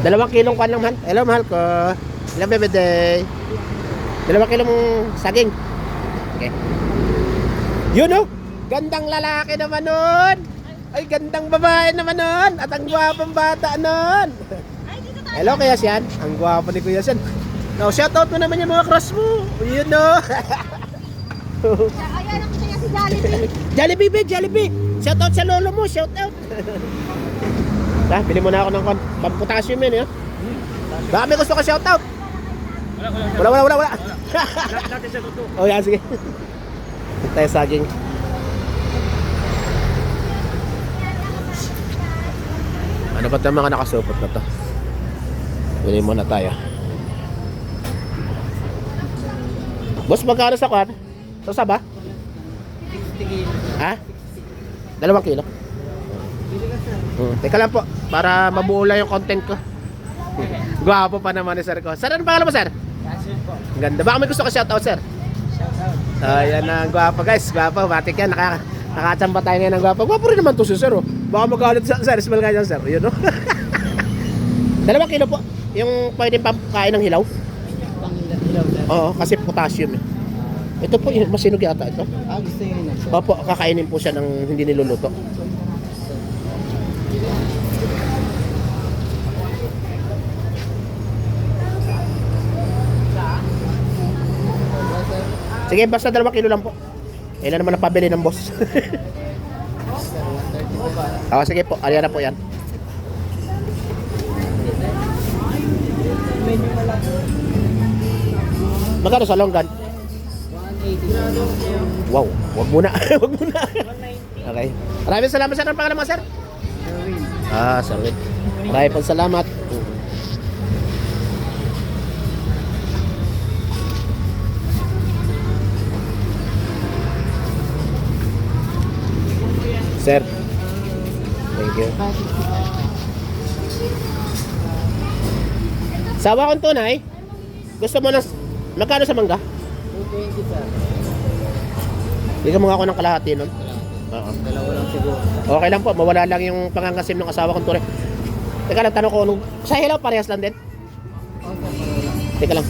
2 kilong kan lang, mahal. Hello, mahal ko. Hello, bebe day. 2 kilong saging. Okay. Yun, oh. Gandang lalaki naman nun. Ay, gandang babae naman nun. At ang gwapang bata nun. Hello, Kuya Sian. Ang gwapo ni Kuya Sian. Now, shoutout mo naman yung mga crush mo. Yun, oh. Ayan ako kaya si Jollibee. Jollibee, be, Jollibee. Shoutout sa lolo mo, shoutout. Bili mo na ako ng pamputasyum yun, eh. Baka may gusto ka shoutout. Wala. Oh, yan, sige. Tayo saging. Ano ba ito mga nakasupot na to? Bili muna tayo. Boss, magkano sa kwan? Sa saba? 60 kilos. Ha? 2 kilo? Teka lang po, para mabuo lang yung content ko. Gwapo pa naman ni sir ko. Sir, ano pangalan mo, sir? Yasin po. Ang ganda. Baka may gusto ka shoutout, sir? Shoutout. Ayan na, gwapo guys. Gwapo, batik yan. Nakachamba tayo ngayon ng gwapo. Gwapo rin naman to si sir, oh. Baka magalit sa sir. Smell nga dyan, sir. Yun, oh. 2 kilo po. Yung pwedeng pakain ng hilaw. Pang-ilaw, sir. Oo, kasi potassium eh. Ito po, yung masinog yata ito. Gusto yun na, sir. Opo, kakainin po siya ng hindi niluluto. Sige, basta 2 kilo lang po. Ilan naman ang pabili ng boss. Sige po, aliyan na po yan. Magkano sa longgan? 180. Wow, wag muna. Wag muna. Okay. Maraming salamat, sir. Ang pangalan mo, sir? Sherwin. Sir Win. Maraming pong salamat. Sir. Thank you. Sawa kong tunay. Gusto mo ng... Magkano sa mangga? 220, sir. Bigyan mo nga ako ng kalahati nun. Oo. Dalawa lang siguro. Okay lang po, mawala lang yung pangangasim ng asawa kong tunay. Teka lang, tanong ko, sa hilaw parehas lang din? Okay, sir. Teka lang.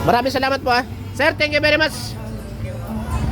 Maraming salamat po, ha. Sir, thank you very much.